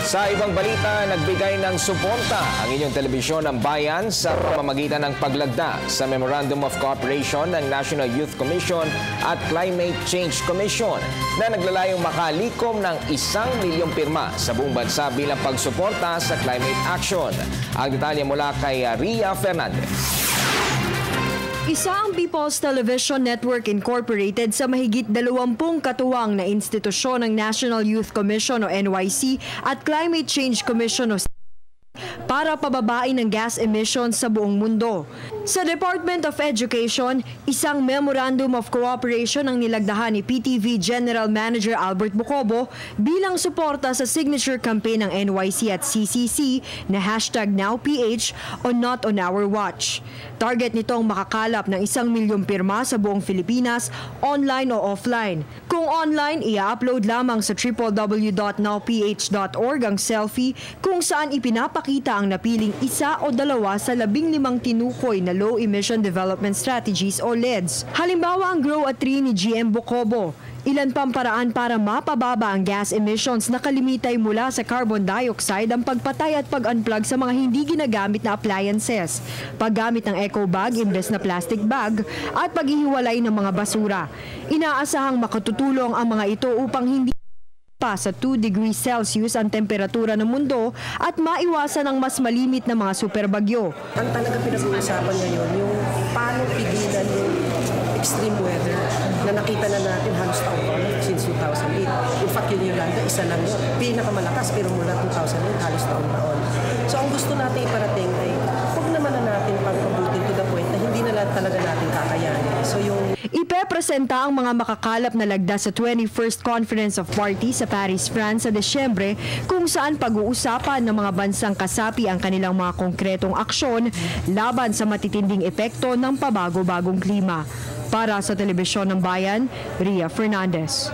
Sa ibang balita, nagbigay ng suporta ang inyong telebisyon ng bayan sa pamamagitan ng paglagda sa Memorandum of Cooperation ng National Youth Commission at Climate Change Commission na naglalayong makalikom ng 1 milyong pirma sa buong bansa bilang pagsuporta sa climate action. Ang detalye mula kay Ria Fernandez. Isa ang People's Television Network Incorporated sa mahigit 20 katuwang na institusyon ng National Youth Commission o NYC at Climate Change Commission o para pababain ang gas emissions sa buong mundo. Sa Department of Education, isang Memorandum of Cooperation ang nilagdahan ni PTV General Manager Albert Bocobo bilang suporta sa signature campaign ng NYC at CCC na #NowPH o Not on Our Watch. Target nitong makakalap ng 1 milyong pirma sa buong Pilipinas, online o offline. Kung online, i-upload lamang sa www.nowph.org ang selfie kung saan ipinapakita ang napiling isa o dalawa sa 15 tinukoy na Low Emission Development Strategies o LEDs. Halimbawa ang Grow a Tree ni GM Bocobo. Ilan pang paraan para mapababa ang gas emissions na kalimitay mula sa carbon dioxide ang pagpatay at pag-unplug sa mga hindi ginagamit na appliances, paggamit ng eco bag imbes na plastic bag, at paghihiwalay ng mga basura. Inaasahang makatutulong ang mga ito upang hindi pa sa 2 degrees Celsius ang temperatura ng mundo at maiwasan ang mas malimit na mga superbagyo. Ang talaga pinag-uusapan ngayon, yung paano pigilan yung extreme weather na nakita na natin halos taon since 2008. In fact, yung Yolanda, isa lang yun. Pinakamalakas pero mula 2008 halos taon-taon. So ang gusto natin iparating ay huwag naman na natin pag-abutin to the point na hindi na talaga natin kakayanin. So yung ipepresenta ang mga makakalap na lagda sa 21st Conference of Parties sa Paris, France sa Desyembre kung saan pag-uusapan ng mga bansang kasapi ang kanilang mga konkretong aksyon laban sa matitinding epekto ng pabago-bagong klima. Para sa Telebisyon ng Bayan, Ria Fernandez.